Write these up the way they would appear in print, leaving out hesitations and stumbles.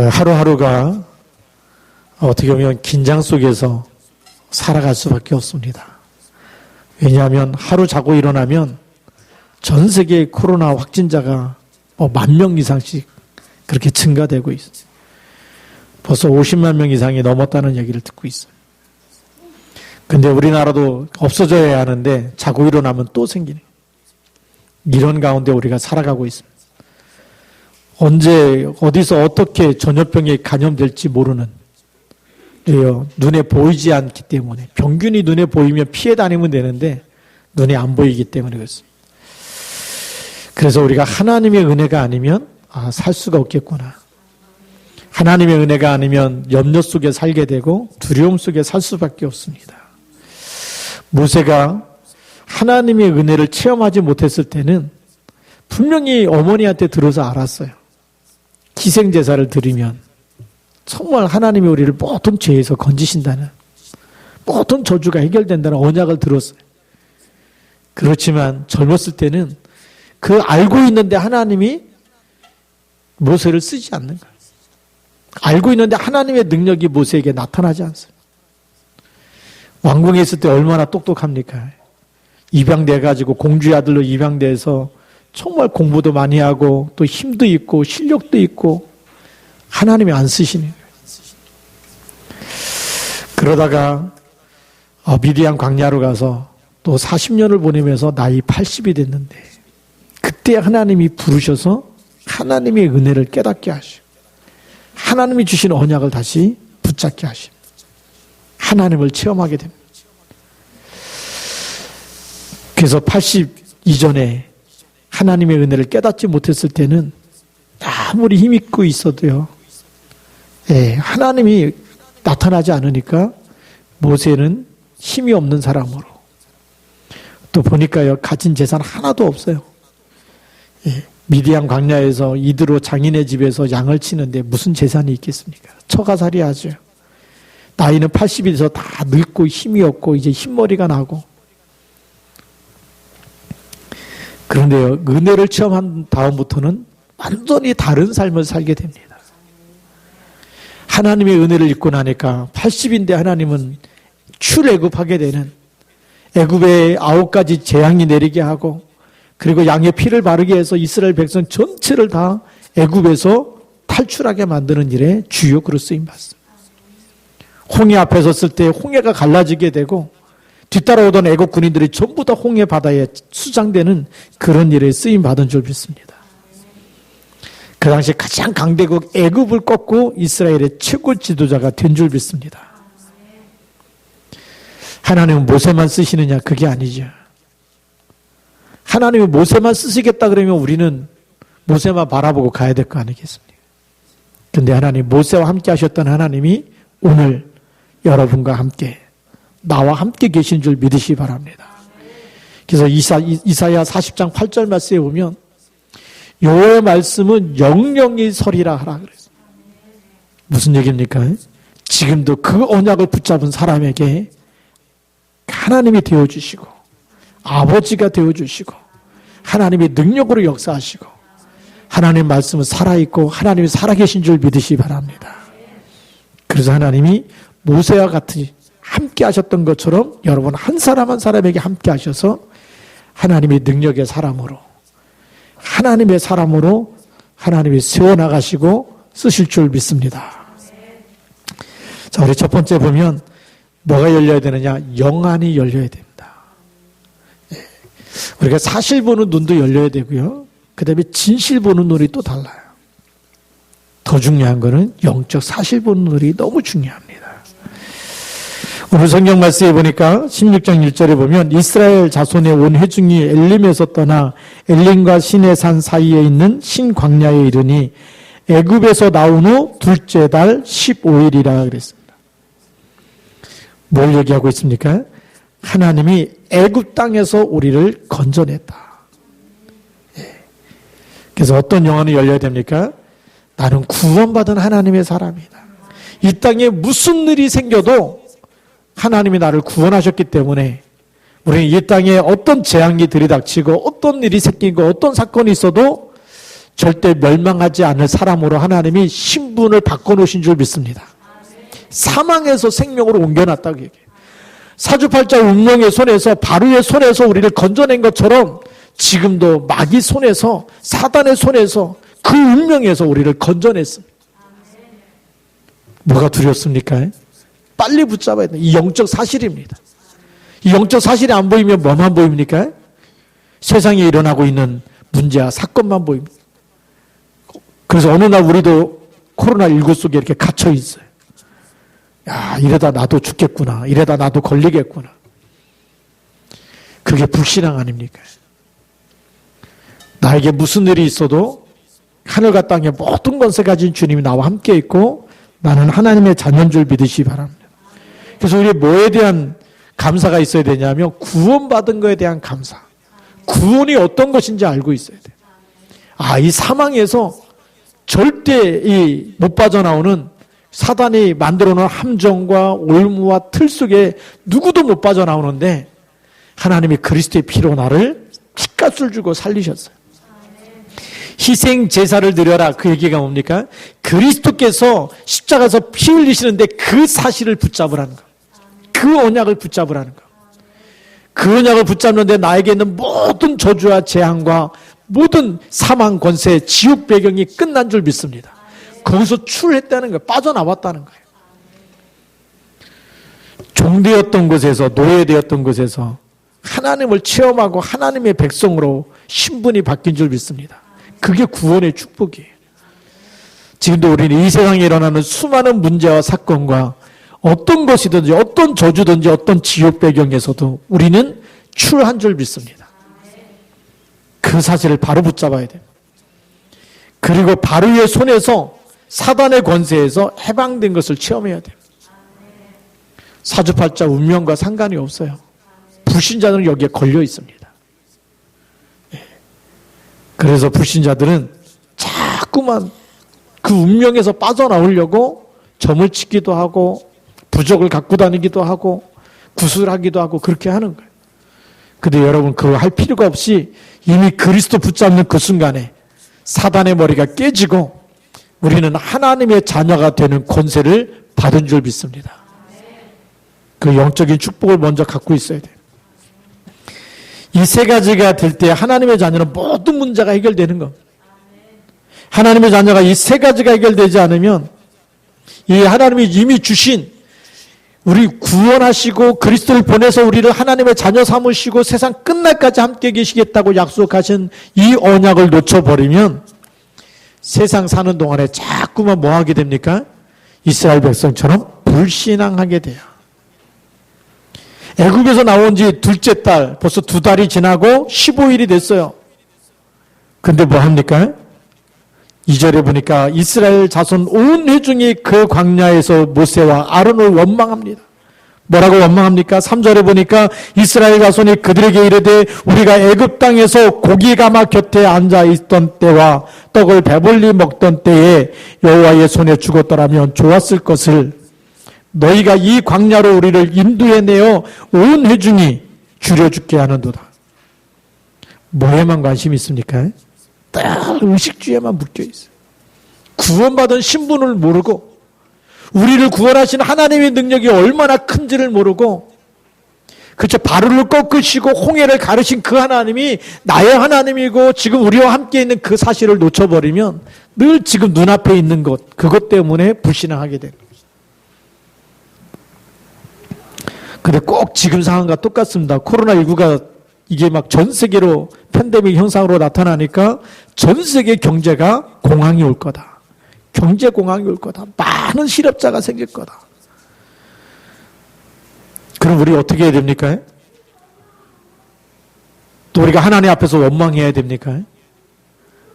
하루하루가 어떻게 보면 긴장 속에서 살아갈 수밖에 없습니다. 왜냐하면 하루 자고 일어나면 전 세계 코로나 확진자가 10,000명 이상씩 그렇게 증가되고 있어요. 벌써 50만 명 이상이 넘었다는 얘기를 듣고 있어요. 근데 우리나라도 없어져야 하는데 자고 일어나면 또 생기네. 이런 가운데 우리가 살아가고 있습니다. 언제 어디서 어떻게 전염병에 감염될지 모르는, 눈에 보이지 않기 때문에, 병균이 눈에 보이면 피해 다니면 되는데 눈에 안 보이기 때문에 그렇습니다. 그래서 우리가 하나님의 은혜가 아니면 살 수가 없겠구나. 하나님의 은혜가 아니면 염려 속에 살게 되고 두려움 속에 살 수밖에 없습니다. 모세가 하나님의 은혜를 체험하지 못했을 때는 분명히 어머니한테 들어서 알았어요. 기생제사를 드리면 정말 하나님이 우리를 모든 죄에서 건지신다는, 모든 저주가 해결된다는 언약을 들었어요. 그렇지만 젊었을 때는 그 알고 있는데 하나님이 모세를 쓰지 않는 거예요. 알고 있는데 하나님의 능력이 모세에게 나타나지 않습니다. 왕궁에 있을 때 얼마나 똑똑합니까? 입양돼가지고 공주의 아들로 입양돼서 정말 공부도 많이 하고 또 힘도 있고 실력도 있고 하나님이 안 쓰시는 거예요. 그러다가 미디안 광야로 가서 또 40년을 보내면서 나이 80이 됐는데 그때 하나님이 부르셔서 하나님의 은혜를 깨닫게 하시고 하나님이 주신 언약을 다시 붙잡게 하시고 하나님을 체험하게 됩니다. 그래서 80 이전에 하나님의 은혜를 깨닫지 못했을 때는 아무리 힘있고 있어도요, 하나님이 나타나지 않으니까 모세는 힘이 없는 사람으로, 또 보니까요 가진 재산 하나도 없어요. 미디안 광야에서 이드로 장인의 집에서 양을 치는데 무슨 재산이 있겠습니까? 처가살이 하죠. 나이는 80이 돼서 다 늙고 힘이 없고 이제 흰머리가 나고. 그런데요, 은혜를 체험한 다음부터는 완전히 다른 삶을 살게 됩니다. 하나님의 은혜를 잊고 나니까 80인데 하나님은 출애굽하게 되는, 애굽에 9가지 재앙이 내리게 하고 그리고 양의 피를 바르게 해서 이스라엘 백성 전체를 다 애굽에서 탈출하게 만드는 일에 주요 그릇 쓰임 받습니다. 홍해 앞에 섰을 때 홍해가 갈라지게 되고 뒤따라오던 애국 군인들이 전부 다 홍해 바다에 수장되는 그런 일에 쓰임 받은 줄 믿습니다. 그 당시 가장 강대국 애굽을 꺾고 이스라엘의 최고 지도자가 된 줄 믿습니다. 하나님은 모세만 쓰시느냐? 그게 아니죠. 하나님이 모세만 쓰시겠다 그러면 우리는 모세만 바라보고 가야 될 거 아니겠습니까? 그런데 하나님, 모세와 함께 하셨던 하나님이 오늘 여러분과 함께, 나와 함께 계신 줄 믿으시기 바랍니다. 그래서 이사야 40장 8절 말씀에 보면 여호와의 말씀은 영영이 서리라 하라 그랬어요. 무슨 얘기입니까? 지금도 그 언약을 붙잡은 사람에게 하나님이 되어주시고 아버지가 되어주시고 하나님의 능력으로 역사하시고 하나님의 말씀은 살아있고 하나님이 살아계신 줄 믿으시기 바랍니다. 그래서 하나님이 모세와 같이 함께 하셨던 것처럼 여러분 한 사람 한 사람에게 함께 하셔서 하나님의 능력의 사람으로, 하나님의 사람으로 하나님이 세워나가시고 쓰실 줄 믿습니다. 자, 우리 첫 번째 보면 뭐가 열려야 되느냐? 영안이 열려야 됩니다. 우리가 사실 보는 눈도 열려야 되고요. 그 다음에 진실 보는 눈이 또 달라요. 더 중요한 거는 영적 사실 보는 눈이 너무 중요합니다. 오늘 성경 말씀에 보니까 16장 1절에 보면 이스라엘 자손의 온 회중이 엘림에서 떠나 엘림과 시내산 사이에 있는 신광야에 이르니 애굽에서 나온 후 둘째 달 15일이라 그랬습니다. 뭘 얘기하고 있습니까? 하나님이 애굽 땅에서 우리를 건져냈다. 그래서 어떤 영안이 열려야 됩니까? 나는 구원받은 하나님의 사람이다. 이 땅에 무슨 일이 생겨도 하나님이 나를 구원하셨기 때문에 우리는 이 땅에 어떤 재앙이 들이닥치고 어떤 일이 생기고 어떤 사건이 있어도 절대 멸망하지 않을 사람으로 하나님이 신분을 바꿔놓으신 줄 믿습니다. 사망에서 생명으로 옮겨놨다고 얘기해요. 사주팔자 운명의 손에서, 바로의 손에서 우리를 건져낸 것처럼 지금도 마귀 손에서, 사단의 손에서, 그 운명에서 우리를 건져냈습니다. 뭐가 두렵습니까? 빨리 붙잡아야 돼요. 이 영적 사실입니다. 이 영적 사실이 안 보이면 뭐만 보입니까? 세상에 일어나고 있는 문제와 사건만 보입니다. 그래서 어느 날 우리도 코로나19 속에 이렇게 갇혀 있어요. 야, 이러다 나도 죽겠구나. 이러다 나도 걸리겠구나. 그게 불신앙 아닙니까? 나에게 무슨 일이 있어도 하늘과 땅의 모든 권세 가진 주님이 나와 함께 있고 나는 하나님의 자녀인 줄 믿으시기 바랍니다. 그래서 우리 뭐에 대한 감사가 있어야 되냐면 구원받은 것에 대한 감사. 구원이 어떤 것인지 알고 있어야 돼요. 아, 이 사망에서 절대 못 빠져나오는 사단이 만들어 놓은 함정과 올무와 틀 속에 누구도 못 빠져나오는데 하나님이 그리스도의 피로 나를 피값을 주고 살리셨어요. 희생 제사를 드려라. 그 얘기가 뭡니까? 그리스도께서 십자가에서 피 흘리시는데 그 사실을 붙잡으라는 거. 그 언약을 붙잡으라는 거. 그 언약을 붙잡는데 나에게 있는 모든 저주와 재앙과 모든 사망 권세, 지옥 배경이 끝난 줄 믿습니다. 거기서 출했다는 거예요. 빠져나왔다는 거예요. 종되었던 곳에서, 노예되었던 곳에서 하나님을 체험하고 하나님의 백성으로 신분이 바뀐 줄 믿습니다. 그게 구원의 축복이에요. 지금도 우리는 이 세상에 일어나는 수많은 문제와 사건과 어떤 것이든지 어떤 저주든지 어떤 지옥 배경에서도 우리는 출한 줄 믿습니다. 그 사실을 바로 붙잡아야 돼요. 그리고 바로의 손에서 사단의 권세에서 해방된 것을 체험해야 돼요. 사주팔자 운명과 상관이 없어요. 불신자들은 여기에 걸려 있습니다. 그래서 불신자들은 자꾸만 그 운명에서 빠져나오려고 점을 치기도 하고 부적을 갖고 다니기도 하고 구슬하기도 하고 그렇게 하는 거예요. 근데 여러분 그거 할 필요가 없이 이미 그리스도 붙잡는 그 순간에 사단의 머리가 깨지고 우리는 하나님의 자녀가 되는 권세를 받은 줄 믿습니다. 그 영적인 축복을 먼저 갖고 있어야 돼요. 이 세 가지가 될 때 하나님의 자녀는 모든 문제가 해결되는 겁니다. 하나님의 자녀가 이 세 가지가 해결되지 않으면 이 하나님이 이미 주신 우리 구원하시고 그리스도를 보내서 우리를 하나님의 자녀 삼으시고 세상 끝날까지 함께 계시겠다고 약속하신 이 언약을 놓쳐버리면 세상 사는 동안에 자꾸만 뭐 하게 됩니까? 이스라엘 백성처럼 불신앙하게 돼요. 애굽에서 나온 지 둘째 달, 벌써 2달이 지나고 15일이 됐어요. 근데 뭐 합니까? 2절에 보니까 이스라엘 자손 온 회중이 그 광야에서 모세와 아론을 원망합니다. 뭐라고 원망합니까? 3절에 보니까 이스라엘 자손이 그들에게 이르되 우리가 애굽 땅에서 고기 가마 곁에 앉아 있던 때와 떡을 배불리 먹던 때에 여호와의 손에 죽었더라면 좋았을 것을 너희가 이 광야로 우리를 인도해내어 온 회중이 줄여 죽게 하는도다. 뭐에만 관심이 있습니까? 딱 의식주에만 묶여 있어요. 구원받은 신분을 모르고 우리를 구원하신 하나님의 능력이 얼마나 큰지를 모르고 그렇죠. 바로를 꺾으시고 홍해를 가르신 그 하나님이 나의 하나님이고 지금 우리와 함께 있는 그 사실을 놓쳐버리면 늘 지금 눈앞에 있는 것 그것 때문에 불신앙하게 됩니다. 근데 꼭 지금 상황과 똑같습니다. 코로나19가 이게 막 전 세계로 팬데믹 형상으로 나타나니까 전 세계 경제가 공황이 올 거다. 경제 공황이 올 거다. 많은 실업자가 생길 거다. 그럼 우리 어떻게 해야 됩니까? 또 우리가 하나님 앞에서 원망해야 됩니까?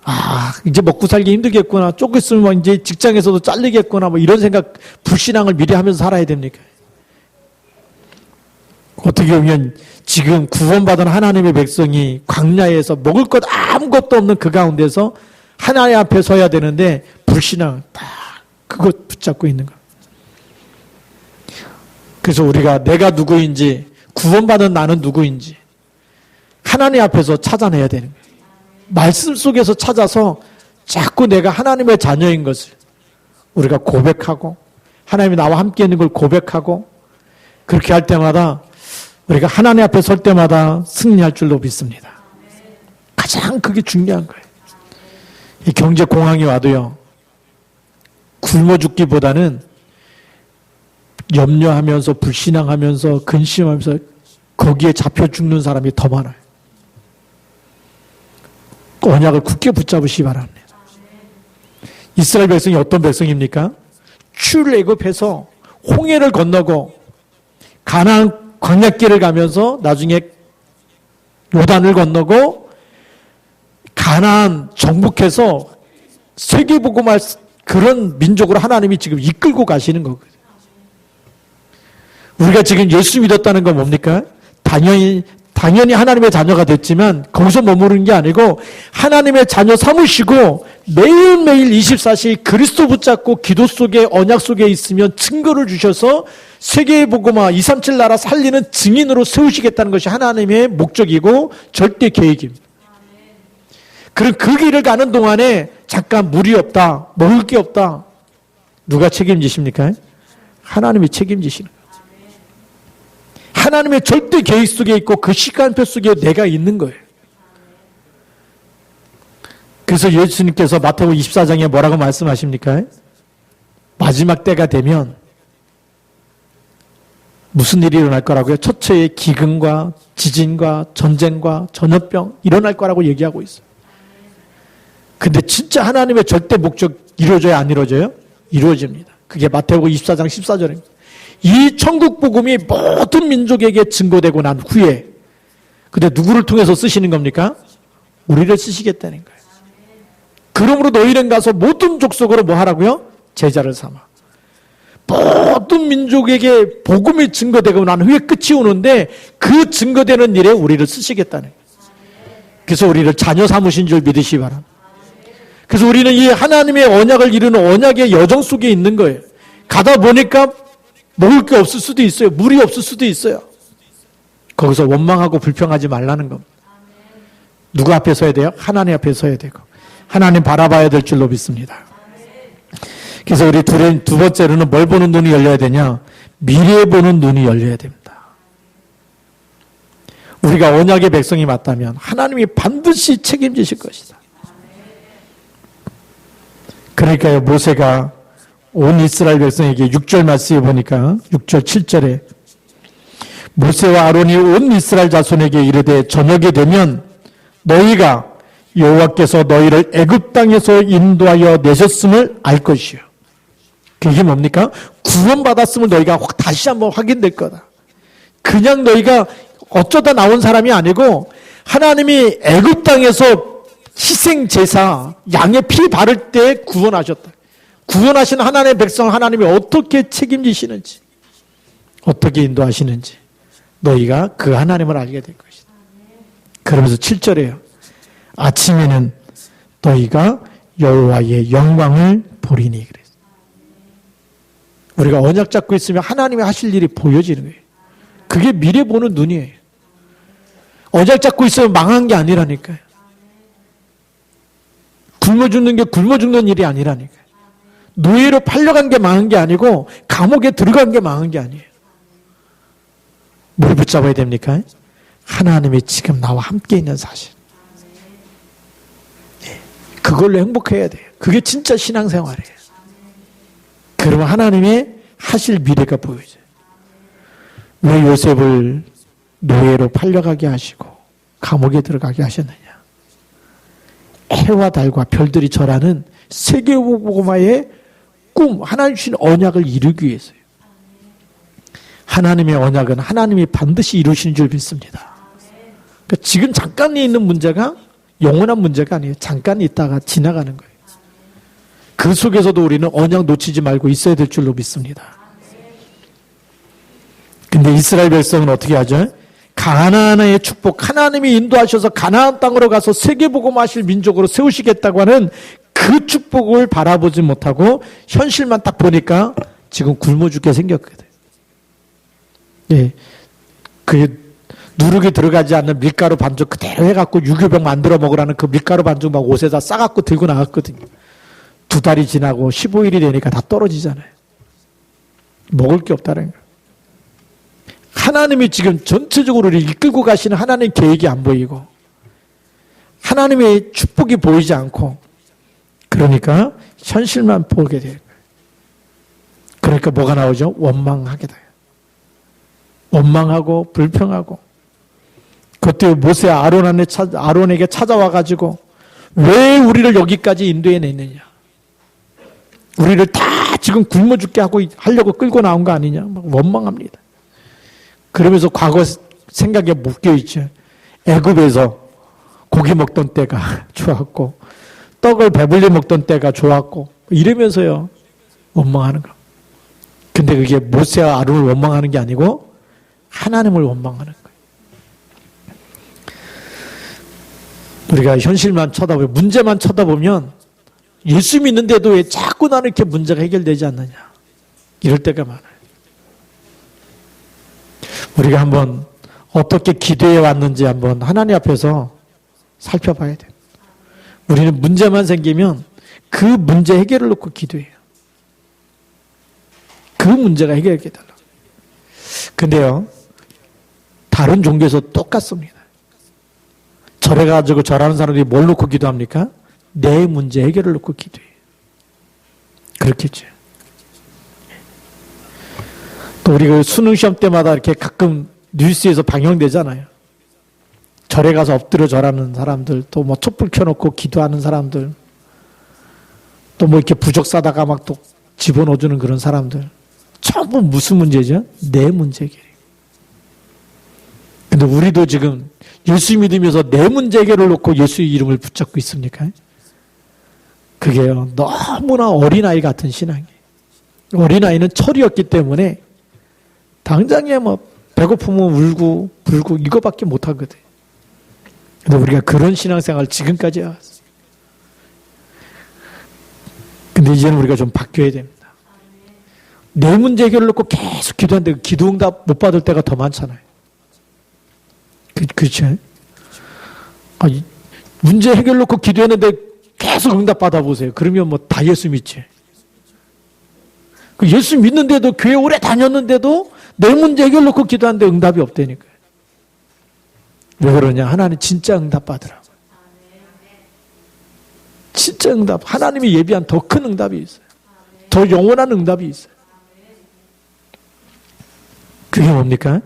아, 이제 먹고 살기 힘들겠구나. 조금 있으면 이제 직장에서도 잘리겠구나. 뭐 이런 생각, 불신앙을 미리 하면서 살아야 됩니까? 어떻게 보면 지금 구원받은 하나님의 백성이 광야에서 먹을 것 아무것도 없는 그 가운데서 하나님 앞에 서야 되는데 불신앙 딱 그것 붙잡고 있는 거예요. 그래서 우리가 내가 누구인지 구원받은 나는 누구인지 하나님 앞에서 찾아내야 되는 거예요. 말씀 속에서 찾아서 자꾸 내가 하나님의 자녀인 것을 우리가 고백하고 하나님이 나와 함께 있는 걸 고백하고 그렇게 할 때마다 우리가 하나님 앞에 설 때마다 승리할 줄로 믿습니다. 가장 그게 중요한 거예요. 이 경제 공황이 와도요, 굶어 죽기보다는 염려하면서 불신앙하면서 근심하면서 거기에 잡혀 죽는 사람이 더 많아요. 언약을 굳게 붙잡으시기 바랍니다. 이스라엘 백성이 어떤 백성입니까? 출애굽해서 홍해를 건너고 가나안 광야길을 가면서 나중에 요단을 건너고 가나안 정복해서 세계복음할 그런 민족으로 하나님이 지금 이끌고 가시는 거거든요. 우리가 지금 예수 믿었다는 건 뭡니까? 당연히 하나님의 자녀가 됐지만 거기서 머무르는 게 아니고 하나님의 자녀 삼으시고 매일매일 24시 그리스도 붙잡고 기도 속에 언약 속에 있으면 증거를 주셔서 세계의 복음화 237 나라 살리는 증인으로 세우시겠다는 것이 하나님의 목적이고 절대 계획입니다. 그럼 그 길을 가는 동안에 잠깐 물이 없다, 먹을 게 없다. 누가 책임지십니까? 하나님이 책임지시는 거예요. 하나님의 절대 계획 속에 있고 그 시간표 속에 내가 있는 거예요. 그래서 예수님께서 마태복음 24장에 뭐라고 말씀하십니까? 마지막 때가 되면 무슨 일이 일어날 거라고요? 처처에 기근과 지진과 전쟁과 전염병 일어날 거라고 얘기하고 있어요. 근데 진짜 하나님의 절대 목적 이루어져야 안 이루어져요? 이루어집니다. 그게 마태복음 24장 14절입니다. 이 천국 복음이 모든 민족에게 증거되고 난 후에 근데 누구를 통해서 쓰시는 겁니까? 우리를 쓰시겠다는 거예요. 그러므로 너희는 가서 모든 족속으로 뭐 하라고요? 제자를 삼아. 모든 민족에게 복음이 증거되고 난 후에 끝이 오는데 그 증거되는 일에 우리를 쓰시겠다는 거예요. 그래서 우리를 자녀 삼으신 줄 믿으시기 바랍니다. 그래서 우리는 이 하나님의 언약을 이루는 언약의 여정 속에 있는 거예요. 가다 보니까 먹을 게 없을 수도 있어요. 물이 없을 수도 있어요. 거기서 원망하고 불평하지 말라는 겁니다. 누구 앞에 서야 돼요? 하나님 앞에 서야 되고 하나님 바라봐야 될 줄로 믿습니다. 그래서 우리 두 번째로는 뭘 보는 눈이 열려야 되냐? 미래 보는 눈이 열려야 됩니다. 우리가 언약의 백성이 맞다면 하나님이 반드시 책임지실 것이다. 그러니까요, 모세가 온 이스라엘 백성에게 6절 말씀에 보니까 6절 7절에 모세와 아론이 온 이스라엘 자손에게 이르되 저녁이 되면 너희가 여호와께서 너희를 애굽 땅에서 인도하여 내셨음을 알 것이요. 그게 뭡니까? 구원받았음을 너희가 다시 한번 확인될 거다. 그냥 너희가 어쩌다 나온 사람이 아니고 하나님이 애굽 땅에서 희생 제사 양의 피 바를 때 구원하셨다. 구원하신 하나님의 백성 하나님이 어떻게 책임지시는지 어떻게 인도하시는지 너희가 그 하나님을 알게 될 것이다. 그러면서 7절에요. 아침에는 너희가 여호와의 영광을 보리니 그랬어요. 우리가 언약 잡고 있으면 하나님이 하실 일이 보여지는 거예요. 그게 미래 보는 눈이에요. 언약 잡고 있으면 망한 게 아니라니까요. 굶어 죽는 게 굶어 죽는 일이 아니라니까요. 노예로 팔려간 게 망한 게 아니고 감옥에 들어간 게 망한 게 아니에요. 뭘 붙잡아야 됩니까? 하나님이 지금 나와 함께 있는 사실. 그걸로 행복해야 돼요. 그게 진짜 신앙생활이에요. 그러면 하나님의 하실 미래가 보여져요. 왜 요셉을 노예로 팔려가게 하시고 감옥에 들어가게 하셨느냐? 해와 달과 별들이 절하는 세계복음화의 꿈, 하나님 주신 언약을 이루기 위해서요. 하나님의 언약은 하나님이 반드시 이루시는 줄 믿습니다. 그러니까 지금 잠깐 있는 문제가 영원한 문제가 아니에요. 잠깐 있다가 지나가는 거예요. 그 속에서도 우리는 언약 놓치지 말고 있어야 될 줄로 믿습니다. 근데 이스라엘 백성은 어떻게 하죠? 가나안의 축복, 하나님이 인도하셔서 가나안 땅으로 가서 세계복음하실 민족으로 세우시겠다고 하는 그 축복을 바라보지 못하고 현실만 딱 보니까 지금 굶어 죽게 생겼거든. 예, 그게 누룩이 들어가지 않는 밀가루 반죽 그대로 해갖고 유교병 만들어 먹으라는 그 밀가루 반죽 막 옷에다 싸갖고 들고 나갔거든요. 2달이 지나고 15일이 되니까 다 떨어지잖아요. 먹을 게 없다는 거예요. 하나님이 지금 전체적으로 이끌고 가시는 하나님의 계획이 안 보이고 하나님의 축복이 보이지 않고 그러니까 현실만 보게 돼요. 그러니까 뭐가 나오죠? 원망하게 돼요. 원망하고 불평하고 그때 모세 아론에게 찾아와가지고 왜 우리를 여기까지 인도해냈느냐. 우리를 다 지금 굶어 죽게 하려고 끌고 나온 거 아니냐. 막 원망합니다. 그러면서 과거 생각에 묶여있죠. 애굽에서 고기 먹던 때가 좋았고 떡을 배불리 먹던 때가 좋았고 이러면서요. 원망하는 거. 근데 그게 모세와 아론을 원망하는 게 아니고 하나님을 원망하는 거예요. 우리가 현실만 쳐다보면 문제만 쳐다보면 예수 믿는데도 왜 자꾸 나는 이렇게 문제가 해결되지 않느냐. 이럴 때가 많아요. 우리가 한번 어떻게 기도해 왔는지 한번 하나님 앞에서 살펴봐야 돼요. 우리는 문제만 생기면 그 문제 해결을 놓고 기도해요. 그 문제가 해결되게 달라고. 근데요, 다른 종교에서 똑같습니다. 절에 가지고 절하는 사람들이 뭘 놓고 기도합니까? 내 문제 해결을 놓고 기도해요. 그렇겠죠. 또 우리가 수능 시험 때마다 이렇게 가끔 뉴스에서 방영되잖아요. 절에 가서 엎드려 절하는 사람들, 또 뭐 촛불 켜놓고 기도하는 사람들, 또 뭐 이렇게 부적 싸다가 막 또 집어넣어주는 그런 사람들. 전부 무슨 문제죠? 내 문제 해결이에요. 근데 우리도 지금 예수 믿으면서 내 문제 해결을 놓고 예수의 이름을 붙잡고 있습니까? 그게요, 너무나 어린아이 같은 신앙이에요. 어린아이는 철이었기 때문에 당장에 뭐 배고프면 울고 불고 이거밖에 못하거든. 근데 우리가 그런 신앙생활 지금까지 해왔어요. 근데 이제는 우리가 좀 바뀌어야 됩니다. 내 문제 해결을 놓고 계속 기도하는데 기도응답 못 받을 때가 더 많잖아요. 그렇죠? 문제 해결 놓고 기도했는데 계속 응답 받아보세요. 그러면 뭐 다 예수 믿지. 예수 믿는데도 교회 오래 다녔는데도 내 문제 해결 놓고 기도하는데 응답이 없다니까요. 왜 그러냐? 하나님 진짜 응답 받으라고. 진짜 응답. 하나님이 예비한 더 큰 응답이 있어요. 더 영원한 응답이 있어요. 그게 뭡니까?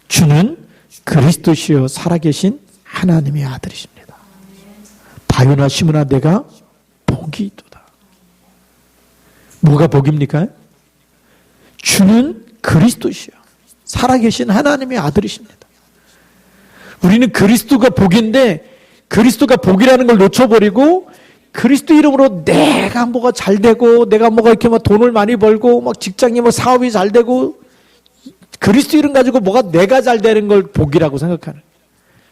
주는 그리스도시요 살아계신 하나님의 아들이십니다. 바요나 시므나 내가 복이 있도다. 뭐가 복입니까? 주는 그리스도시요 살아계신 하나님의 아들이십니다. 우리는 그리스도가 복인데 그리스도가 복이라는 걸 놓쳐버리고 그리스도 이름으로 내가 뭐가 잘 되고 내가 뭐가 이렇게 막 돈을 많이 벌고 막 직장이 뭐 사업이 잘 되고 그리스도 이름 가지고 뭐가 내가 잘 되는 걸 복이라고 생각하는.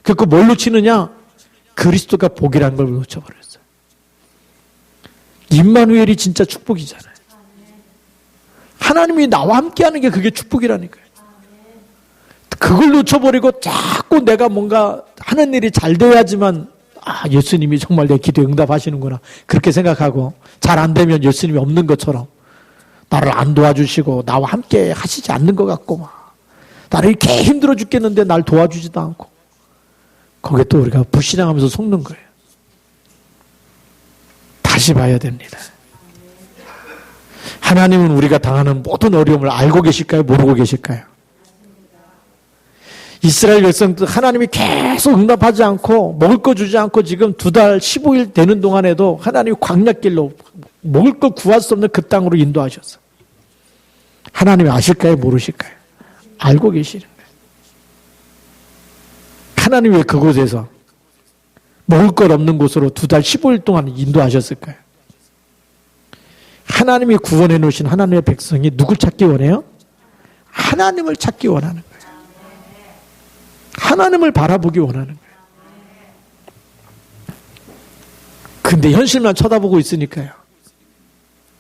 그거 뭘 놓치느냐? 그리스도가 복이라는 걸 놓쳐버렸어요. 임마누엘이 진짜 축복이잖아요. 하나님이 나와 함께하는 게 그게 축복이라니까요. 그걸 놓쳐버리고 자꾸 내가 뭔가 하는 일이 잘 돼야지만 예수님이 정말 내 기도에 응답하시는구나 그렇게 생각하고 잘 안 되면 예수님이 없는 것처럼 나를 안 도와주시고 나와 함께 하시지 않는 것 같고 막 나를 이렇게 힘들어 죽겠는데 날 도와주지도 않고 거기에 또 우리가 불신앙하면서 속는 거예요. 다시 봐야 됩니다. 하나님은 우리가 당하는 모든 어려움을 알고 계실까요? 모르고 계실까요? 이스라엘 백성도 하나님이 계속 응답하지 않고 먹을 거 주지 않고 지금 2달 15일 되는 동안에도 하나님이 광야길로 먹을 거 구할 수 없는 그 땅으로 인도하셨어요. 하나님이 아실까요? 모르실까요? 알고 계시는 거예요. 하나님이 왜 그곳에서 먹을 것 없는 곳으로 2달 15일 동안 인도하셨을까요? 하나님이 구원해 놓으신 하나님의 백성이 누굴 찾기 원해요? 하나님을 찾기 원하는 거예요. 하나님을 바라보기 원하는 거예요. 근데 현실만 쳐다보고 있으니까요.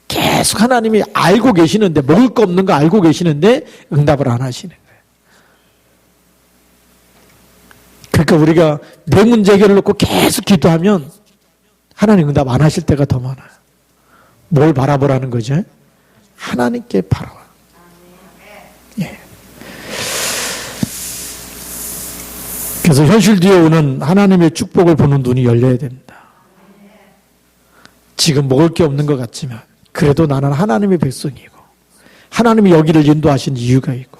계속 하나님이 알고 계시는데 먹을 거 없는 거 알고 계시는데 응답을 안 하시는 거예요. 그러니까 우리가 내 문제 해결을 놓고 계속 기도하면 하나님 응답 안 하실 때가 더 많아요. 뭘 바라보라는 거죠? 하나님께 바라봐. 예. 그래서 현실 뒤에 오는 하나님의 축복을 보는 눈이 열려야 됩니다. 지금 먹을 게 없는 것 같지만 그래도 나는 하나님의 백성이고 하나님이 여기를 인도하신 이유가 있고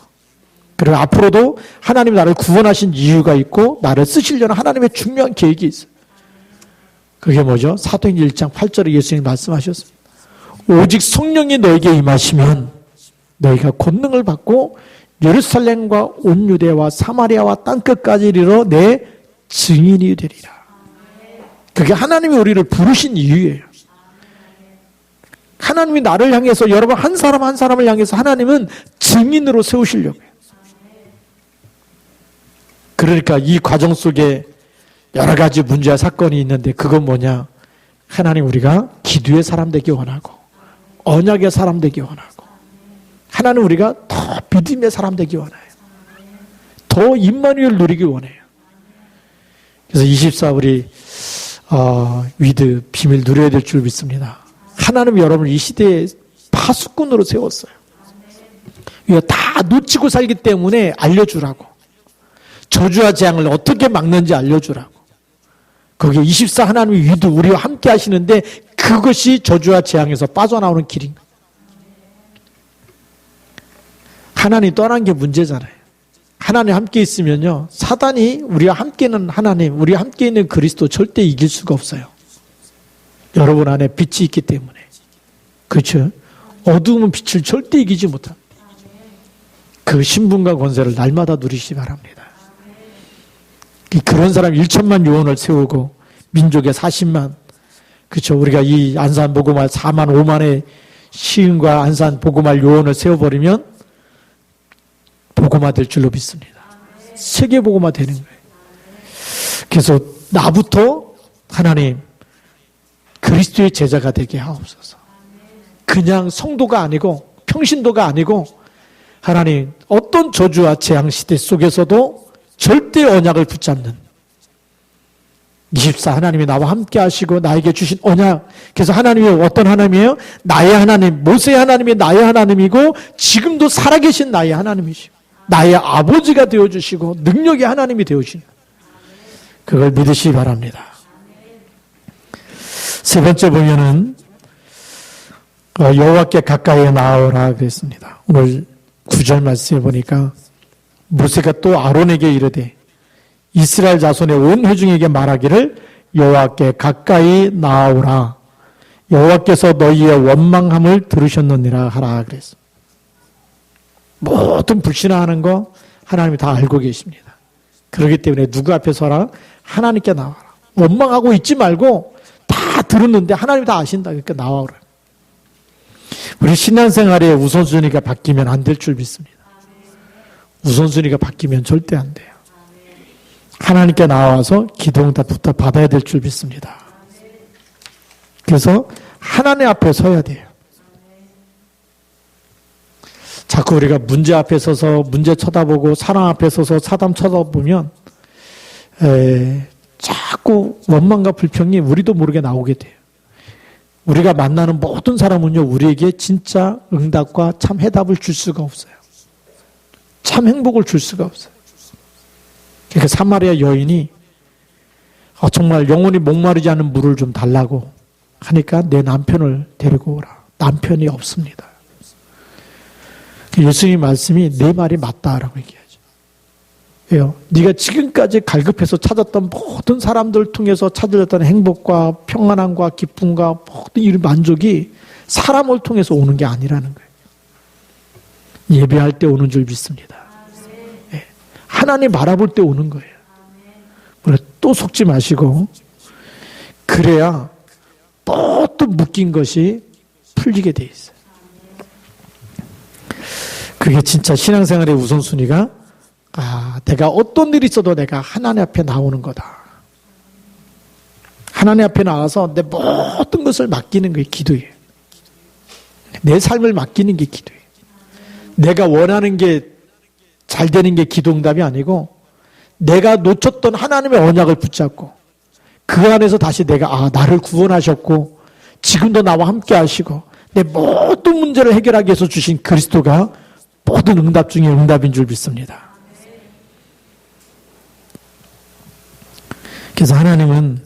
그리고 앞으로도 하나님이 나를 구원하신 이유가 있고 나를 쓰시려는 하나님의 중요한 계획이 있어요. 그게 뭐죠? 사도행전 1장 8절에 예수님이 말씀하셨습니다. 오직 성령이 너에게 임하시면 너희가 권능을 받고 예루살렘과 온 유대와 사마리아와 땅끝까지 이르러 내 증인이 되리라. 그게 하나님이 우리를 부르신 이유예요. 하나님이 나를 향해서 여러분 한 사람 한 사람을 향해서 하나님은 증인으로 세우시려고 해요. 그러니까 이 과정 속에 여러 가지 문제와 사건이 있는데 그건 뭐냐? 하나님 우리가 기도의 사람 되기 원하고 언약의 사람 되기 원하고 하나님 우리가 더 믿음의 사람 되기 원해요. 더 임마누엘 누리기 원해요. 그래서 24 우리 위드 비밀 누려야 될 줄 믿습니다. 하나님이 여러분을 이 시대에 파수꾼으로 세웠어요. 우리가 다 놓치고 살기 때문에 알려주라고. 저주와 재앙을 어떻게 막는지 알려주라고. 거기에 24 하나님의 위드 우리와 함께 하시는데 그것이 저주와 재앙에서 빠져나오는 길인 거예요. 하나님 떠난 게 문제잖아요. 하나님 함께 있으면요. 사단이 우리와 함께 있는 하나님, 우리와 함께 있는 그리스도 절대 이길 수가 없어요. 여러분 안에 빛이 있기 때문에. 그렇죠? 어두움은 빛을 절대 이기지 못합니다. 그 신분과 권세를 날마다 누리시기 바랍니다. 그런 사람 1천만 요원을 세우고 민족의 40만 그렇죠. 우리가 이 안산 보고말 4만 5만의 시흥과 안산 보고말 요원을 세워버리면 보고마 될 줄로 믿습니다. 세계 보고마 되는 거예요. 그래서 나부터 하나님 그리스도의 제자가 되게 하옵소서. 그냥 성도가 아니고 평신도가 아니고 하나님 어떤 저주와 재앙 시대 속에서도 절대 언약을 붙잡는 24 하나님이 나와 함께 하시고 나에게 주신 언약. 그래서 하나님이 어떤 하나님이에요? 나의 하나님, 모세의 하나님이 나의 하나님이고 지금도 살아계신 나의 하나님이시고 나의 아버지가 되어주시고 능력의 하나님이 되어주시는 그걸 믿으시기 바랍니다. 세 번째 보면은 여호와께 가까이 나아오라 그랬습니다. 오늘 9절 말씀해 보니까 모세가 또 아론에게 이르되 이스라엘 자손의 온 회중에게 말하기를 여호와께 가까이 나아오라. 여호와께서 너희의 원망함을 들으셨느니라 하라 그랬습니다. 모든 불신하는 거 하나님이 다 알고 계십니다. 그렇기 때문에 누구 앞에 서라? 하나님께 나와라. 원망하고 있지 말고 다 들었는데 하나님이 다 아신다. 그러니까 나와라. 우리 신앙생활의 우선순위가 바뀌면 안 될 줄 믿습니다. 우선순위가 바뀌면 절대 안 돼요. 하나님께 나와서 기도응답부터 받아야 될 줄 믿습니다. 그래서 하나님 앞에 서야 돼요. 자꾸 우리가 문제 앞에 서서 문제 쳐다보고 사람 앞에 서서 사람 쳐다보면 자꾸 원망과 불평이 우리도 모르게 나오게 돼요. 우리가 만나는 모든 사람은요 우리에게 진짜 응답과 참 해답을 줄 수가 없어요. 참 행복을 줄 수가 없어요. 그러니까 사마리아 여인이 정말 영혼이 목마르지 않은 물을 좀 달라고 하니까 내 남편을 데리고 오라. 남편이 없습니다. 예수님 말씀이 내 말이 맞다라고 얘기하죠. 왜요? 네가 지금까지 갈급해서 찾았던 모든 사람들 통해서 찾으렸던 행복과 평안함과 기쁨과 모든 이 만족이 사람을 통해서 오는 게 아니라는 거예요. 예배할 때 오는 줄 믿습니다. 네. 하나님 바라볼 때 오는 거예요. 또 속지 마시고 그래야 또 묶인 것이 풀리게 돼 있어요. 그게 진짜 신앙생활의 우선순위가 내가 어떤 일이 있어도 내가 하나님 앞에 나오는 거다. 하나님 앞에 나와서 내 모든 것을 맡기는 게 기도예요. 내 삶을 맡기는 게 기도예요. 내가 원하는 게 잘 되는 게 기도응답이 아니고 내가 놓쳤던 하나님의 언약을 붙잡고 그 안에서 다시 내가 나를 구원하셨고 지금도 나와 함께 하시고 내 모든 문제를 해결하기 위해서 주신 그리스도가 모든 응답 중에 응답인 줄 믿습니다. 그래서 하나님은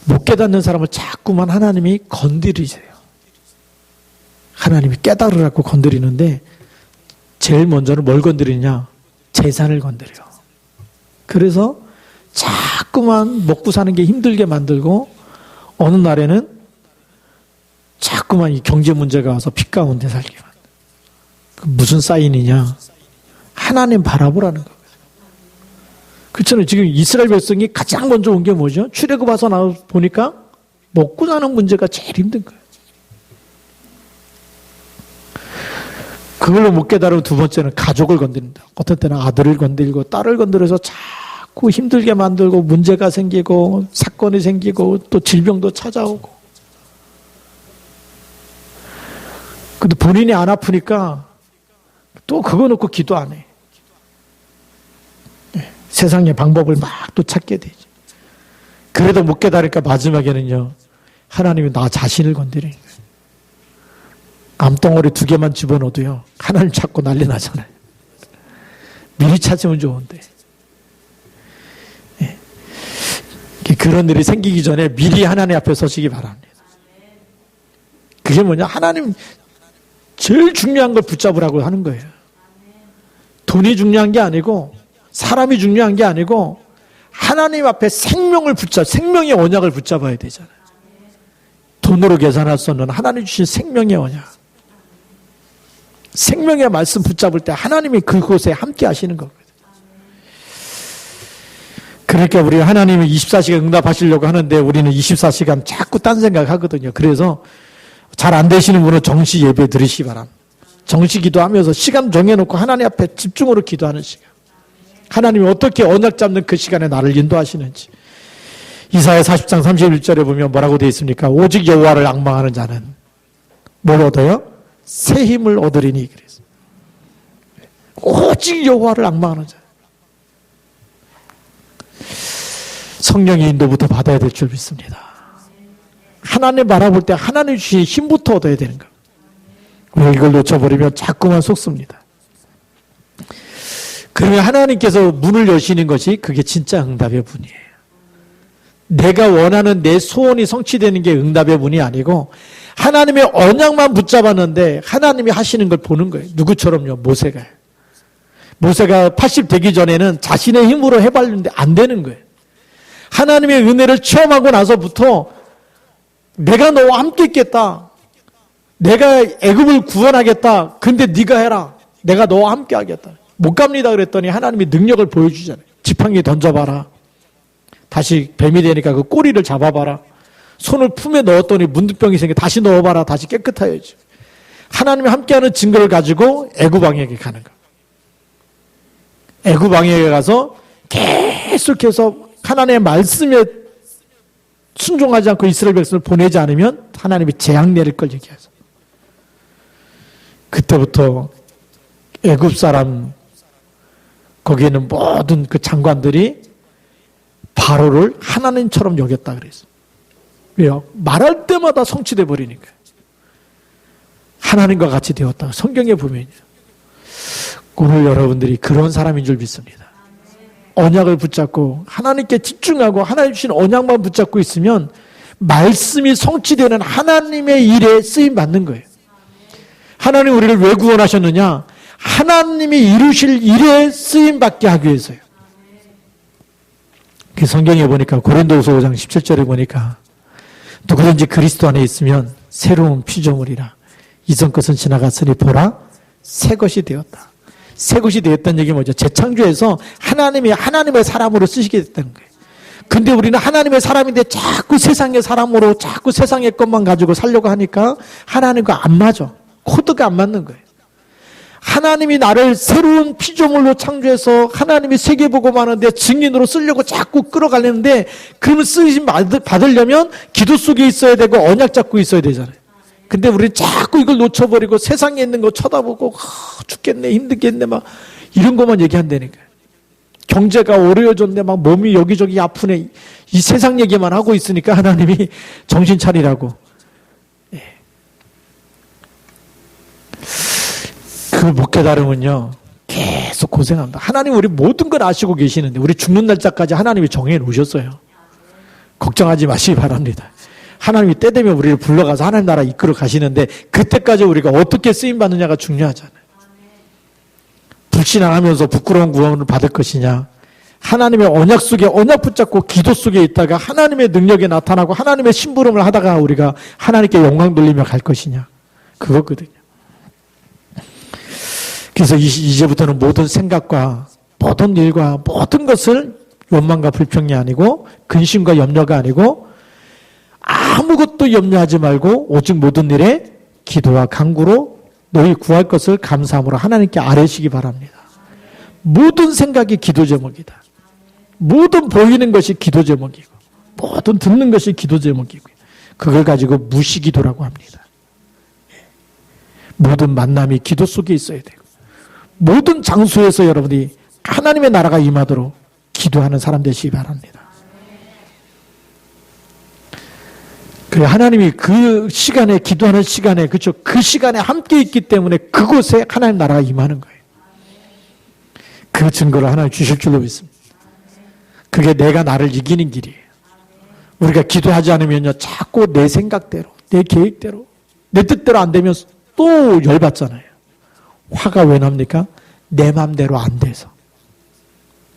못 깨닫는 사람을 자꾸만 하나님이 건드리세요. 하나님이 깨달으라고 건드리는데 제일 먼저는 뭘 건드리냐? 재산을 건드려. 그래서 자꾸만 먹고 사는 게 힘들게 만들고 어느 날에는 자꾸만 이 경제 문제가 와서 빚 가운데 살게 만들어. 무슨 사인이냐? 하나님 바라보라는 거예요. 그렇잖아요. 지금 이스라엘 백성이 가장 먼저 온 게 뭐죠? 출애굽 와서 나와 보니까 먹고 사는 문제가 제일 힘든 거예요. 그걸로 못 깨달으면 두 번째는 가족을 건드린다. 어떤 때는 아들을 건들고 딸을 건드려서 자꾸 힘들게 만들고 문제가 생기고 사건이 생기고 또 질병도 찾아오고. 근데 본인이 안 아프니까 또 그거 놓고 기도 안 해. 세상의 방법을 막 또 찾게 되지. 그래도 못 깨달으니까 마지막에는요, 하나님이 나 자신을 건드리는 거예요. 암덩어리 2개만 집어넣어도요, 하나님 찾고 난리 나잖아요. 미리 찾으면 좋은데. 네. 그런 일이 생기기 전에 미리 하나님 앞에 서시기 바랍니다. 그게 뭐냐? 하나님 제일 중요한 걸 붙잡으라고 하는 거예요. 돈이 중요한 게 아니고 사람이 중요한 게 아니고 하나님 앞에 생명의 언약을 붙잡아야 되잖아요. 돈으로 계산할 수 없는 하나님 주신 생명의 언약. 생명의 말씀 붙잡을 때 하나님이 그곳에 함께 하시는 거거든요. 그러니까 우리 하나님이 24시간 응답하시려고 하는데 우리는 24시간 자꾸 딴 생각하거든요. 그래서 잘 안 되시는 분은 정시 예배 드리시기 바랍니다. 정시 기도하면서 시간 정해놓고 하나님 앞에 집중으로 기도하는 시간. 하나님이 어떻게 언약 잡는 그 시간에 나를 인도하시는지. 이사야 40장 31절에 보면 뭐라고 되어 있습니까? 오직 여호와를 앙망하는 자는 뭘 얻어요? 새 힘을 얻으리니. 그래서 오직 여호와를 앙망하는 자. 성령의 인도부터 받아야 될 줄 믿습니다. 하나님 바라볼 때 하나님 주신 힘부터 얻어야 되는 거. 우리가 이걸 놓쳐버리면 자꾸만 속습니다. 그러면 하나님께서 문을 여시는 것이 그게 진짜 응답의 문이에요. 내가 원하는 내 소원이 성취되는 게 응답의 문이 아니고 하나님의 언약만 붙잡았는데 하나님이 하시는 걸 보는 거예요. 누구처럼요? 모세가 80 되기 전에는 자신의 힘으로 해봤는데 안 되는 거예요. 하나님의 은혜를 체험하고 나서부터 내가 너와 함께 있겠다. 내가 애굽을 구원하겠다. 근데 네가 해라. 내가 너와 함께 하겠다. 못 갑니다 그랬더니 하나님이 능력을 보여주잖아요. 지팡이 던져봐라. 다시 뱀이 되니까 그 꼬리를 잡아봐라. 손을 품에 넣었더니 문둥병이 생겨 다시 넣어봐라. 다시 깨끗하여지. 하나님이 함께하는 증거를 가지고 애굽 왕에게 가는 거야. 애굽 왕에게 가서 계속해서 하나님의 말씀에 순종하지 않고 이스라엘 백성을 보내지 않으면 하나님이 재앙 내릴 걸 얘기하죠. 그때부터 애굽 사람 거기에 있는 모든 그 장관들이 바로를 하나님처럼 여겼다 그랬어요. 왜요? 말할 때마다 성취돼 버리니까. 하나님과 같이 되었다. 성경에 보면요. 오늘 여러분들이 그런 사람인 줄 믿습니다. 언약을 붙잡고 하나님께 집중하고 하나님 주신 언약만 붙잡고 있으면 말씀이 성취되는 하나님의 일에 쓰임 받는 거예요. 하나님 우리를 왜 구원하셨느냐? 하나님이 이루실 일에 쓰임 받게 하기 위해서요. 그 성경에 보니까 고린도후서 5장 17절에 보니까 누구든지 그리스도 안에 있으면 새로운 피조물이라. 이전 것은 지나갔으니 보라 새 것이 되었다. 새 것이 되었다는 얘기 뭐죠? 재창조해서 하나님이 하나님의 사람으로 쓰시게 됐다는 거예요. 근데 우리는 하나님의 사람인데 자꾸 세상의 사람으로 자꾸 세상의 것만 가지고 살려고 하니까 하나님과 안 맞아. 코드가 안 맞는 거예요. 하나님이 나를 새로운 피조물로 창조해서 하나님이 세계복음하는데 증인으로 쓰려고 자꾸 끌어가려는데 그러면 쓰임 받으려면 기도 속에 있어야 되고 언약 잡고 있어야 되잖아요. 근데 우리 자꾸 이걸 놓쳐버리고 세상에 있는 거 쳐다보고 죽겠네 힘들겠네 막 이런 것만 얘기한다니까요. 경제가 어려워졌는데 막 몸이 여기저기 아프네. 이 세상 얘기만 하고 있으니까 하나님이 정신 차리라고. 그걸 못 깨달으면요 계속 고생합니다. 하나님 우리 모든 걸 아시고 계시는데 우리 죽는 날짜까지 하나님이 정해 놓으셨어요. 걱정하지 마시기 바랍니다. 하나님이 때 되면 우리를 불러가서 하나님 나라 이끌어 가시는데 그때까지 우리가 어떻게 쓰임받느냐가 중요하잖아요. 불신앙하면서 부끄러운 구원을 받을 것이냐, 하나님의 언약 속에 언약 붙잡고 기도 속에 있다가 하나님의 능력이 나타나고 하나님의 심부름을 하다가 우리가 하나님께 영광 돌리며 갈 것이냐, 그거거든요. 그래서 이제부터는 모든 생각과 모든 일과 모든 것을 원망과 불평이 아니고 근심과 염려가 아니고 아무것도 염려하지 말고 오직 모든 일에 기도와 간구로 너희 구할 것을 감사함으로 하나님께 아뢰시기 바랍니다. 모든 생각이 기도 제목이다. 모든 보이는 것이 기도 제목이고 모든 듣는 것이 기도 제목이고 그걸 가지고 무시기도라고 합니다. 모든 만남이 기도 속에 있어야 되고 모든 장소에서 여러분이 하나님의 나라가 임하도록 기도하는 사람 되시기 바랍니다. 그래 하나님이 그 시간에 기도하는 시간에 그렇죠. 그 시간에 함께 있기 때문에 그곳에 하나님 나라가 임하는 거예요. 그 증거를 하나님 주실 줄로 믿습니다. 그게 내가 나를 이기는 길이에요. 우리가 기도하지 않으면요 자꾸 내 생각대로 내 계획대로 내 뜻대로 안 되면 또 열받잖아요. 화가 왜 납니까? 내 마음대로 안 돼서.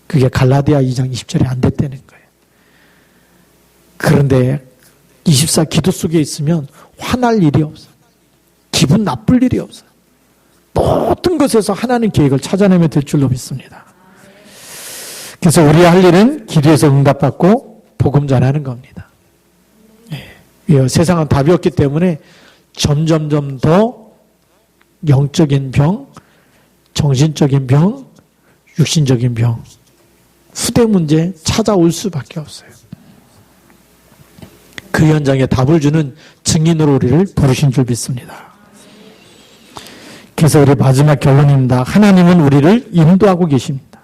그게 갈라디아 2장 20절에 안 됐다는 거예요. 그런데 24 기도 속에 있으면 화날 일이 없어요. 기분 나쁠 일이 없어요. 모든 것에서 하나님 계획을 찾아내면 될 줄로 믿습니다. 그래서 우리 할 일은 기도에서 응답받고 복음 전하는 겁니다. 세상은 답이 없기 때문에 점점점 더 영적인 병, 정신적인 병, 육신적인 병, 후대 문제 찾아올 수밖에 없어요. 그 현장에 답을 주는 증인으로 우리를 부르신 줄 믿습니다. 그래서 우리 마지막 결론입니다. 하나님은 우리를 인도하고 계십니다.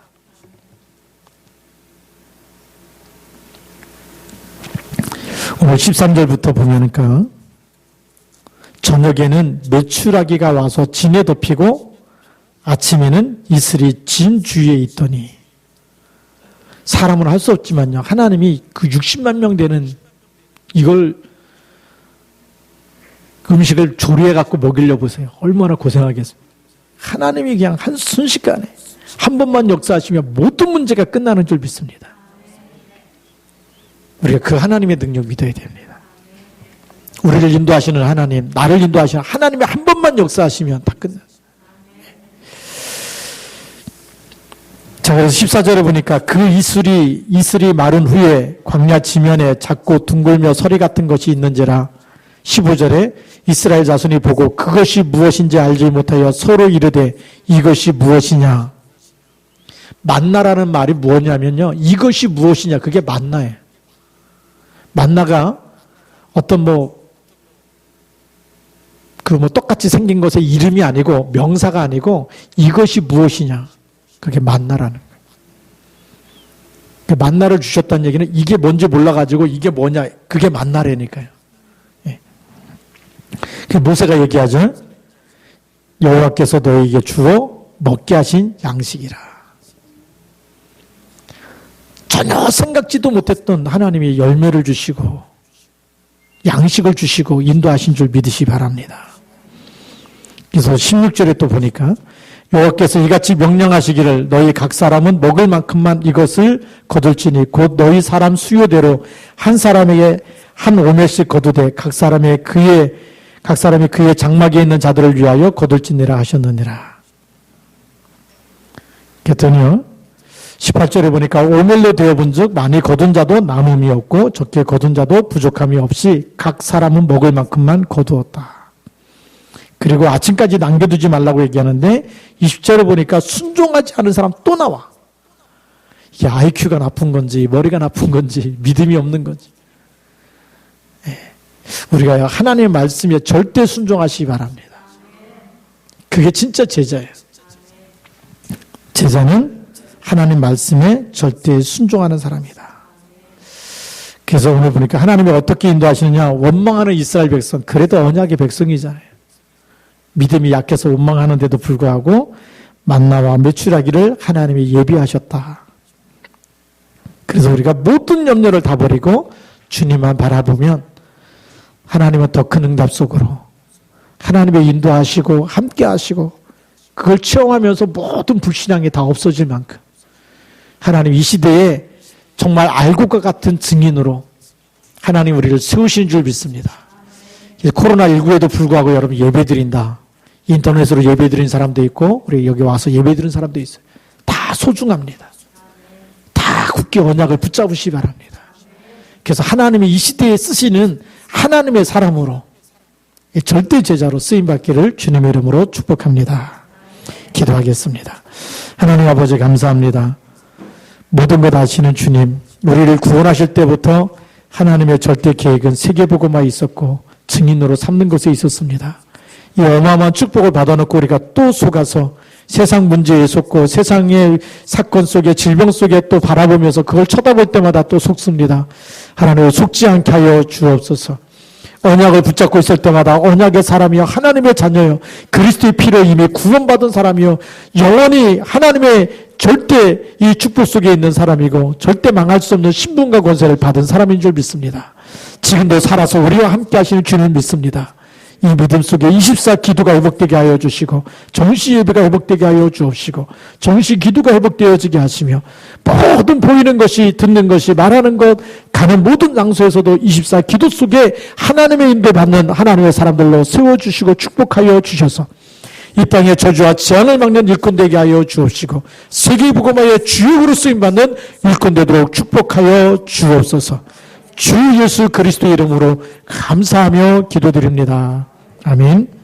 오늘 13절부터 보면은 저녁에는 메추라기가 와서 진에 덮이고 아침에는 이슬이 진 주위에 있더니 사람은 할 수 없지만요. 하나님이 그 60만 명 되는 이걸 음식을 조리해 갖고 먹이려 보세요. 얼마나 고생하겠습니까? 하나님이 그냥 한 순식간에 한 번만 역사하시면 모든 문제가 끝나는 줄 믿습니다. 우리가 그 하나님의 능력 믿어야 됩니다. 우리를 인도하시는 하나님, 나를 인도하시는 하나님이 한 번만 역사하시면 다 끝나. 자, 그래서 14절에 보니까 그 이슬이 마른 후에 광야 지면에 작고 둥글며 서리 같은 것이 있는지라. 15절에 이스라엘 자손이 보고 그것이 무엇인지 알지 못하여 서로 이르되 이것이 무엇이냐. 만나라는 말이 뭐냐면요. 이것이 무엇이냐. 그게 만나예요. 만나가 어떤 똑같이 생긴 것의 이름이 아니고 명사가 아니고 이것이 무엇이냐. 그게 만나라는 거예요. 만나를 주셨다는 얘기는 이게 뭔지 몰라가지고 이게 뭐냐. 그게 만나라니까요. 예. 모세가 얘기하죠. 여호와께서 너에게 주어 먹게 하신 양식이라. 전혀 생각지도 못했던 하나님이 열매를 주시고 양식을 주시고 인도하신 줄 믿으시 바랍니다. 그래서 16절에 또 보니까 여호와께서 이같이 명령하시기를 너희 각 사람은 먹을 만큼만 이것을 거둘지니 곧 너희 사람 수요대로 한 사람에게 한 오멜씩 거두되 각 사람이 그의 장막에 있는 자들을 위하여 거둘지니라 하셨느니라. 그랬더니요 18절에 보니까 오멜로 되어본 즉 많이 거둔 자도 남음이 없고 적게 거둔 자도 부족함이 없이 각 사람은 먹을 만큼만 거두었다. 그리고 아침까지 남겨두지 말라고 얘기하는데 20절에 보니까 순종하지 않은 사람 또 나와. 이게 IQ가 나쁜 건지 머리가 나쁜 건지 믿음이 없는 건지. 우리가 하나님의 말씀에 절대 순종하시기 바랍니다. 그게 진짜 제자예요. 제자는 하나님 말씀에 절대 순종하는 사람이다. 그래서 오늘 보니까 하나님이 어떻게 인도하시느냐. 원망하는 이스라엘 백성, 그래도 언약의 백성이잖아요. 믿음이 약해서 원망하는데도 불구하고 만나와 메추라기를 하나님이 예비하셨다. 그래서 우리가 모든 염려를 다 버리고 주님만 바라보면 하나님은 더 큰 응답 속으로 하나님의 인도하시고 함께 하시고 그걸 체험하면서 모든 불신앙이 다 없어질 만큼 하나님 이 시대에 정말 알고과 같은 증인으로 하나님 우리를 세우신 줄 믿습니다. 코로나19에도 불구하고 여러분 예배드린다. 인터넷으로 예배드린 사람도 있고 우리 여기 와서 예배드린 사람도 있어요. 다 소중합니다. 다 굳게 언약을 붙잡으시기 바랍니다. 그래서 하나님이 이 시대에 쓰시는 하나님의 사람으로 절대 제자로 쓰임받기를 주님의 이름으로 축복합니다. 기도하겠습니다. 하나님 아버지 감사합니다. 모든 것 아시는 주님, 우리를 구원하실 때부터 하나님의 절대 계획은 세계복음화에 있었고 증인으로 삼는 것에 있었습니다. 이 어마어마한 축복을 받아놓고 우리가 또 속아서 세상 문제에 속고 세상의 사건 속에 질병 속에 또 바라보면서 그걸 쳐다볼 때마다 또 속습니다. 하나님 속지 않게 하여 주옵소서. 언약을 붙잡고 있을 때마다 언약의 사람이여 하나님의 자녀여 그리스도의 피로 이미 구원받은 사람이여 영원히 하나님의 절대 이 축복 속에 있는 사람이고 절대 망할 수 없는 신분과 권세를 받은 사람인 줄 믿습니다. 지금도 살아서 우리와 함께 하시는 주님을 믿습니다. 이 믿음 속에 24 기도가 회복되게 하여 주시고 정시 예배가 회복되게 하여 주옵시고 정시 기도가 회복되어지게 하시며 모든 보이는 것이 듣는 것이 말하는 것 가는 모든 장소에서도 24 기도 속에 하나님의 인도받는 하나님의 사람들로 세워주시고 축복하여 주셔서 이 땅의 저주와 재앙을 막는 일꾼 되게 하여 주옵시고 세계복음화의 주역으로 쓰임받는 일꾼 되도록 축복하여 주옵소서. 주 예수 그리스도의 이름으로 감사하며 기도드립니다. 아멘.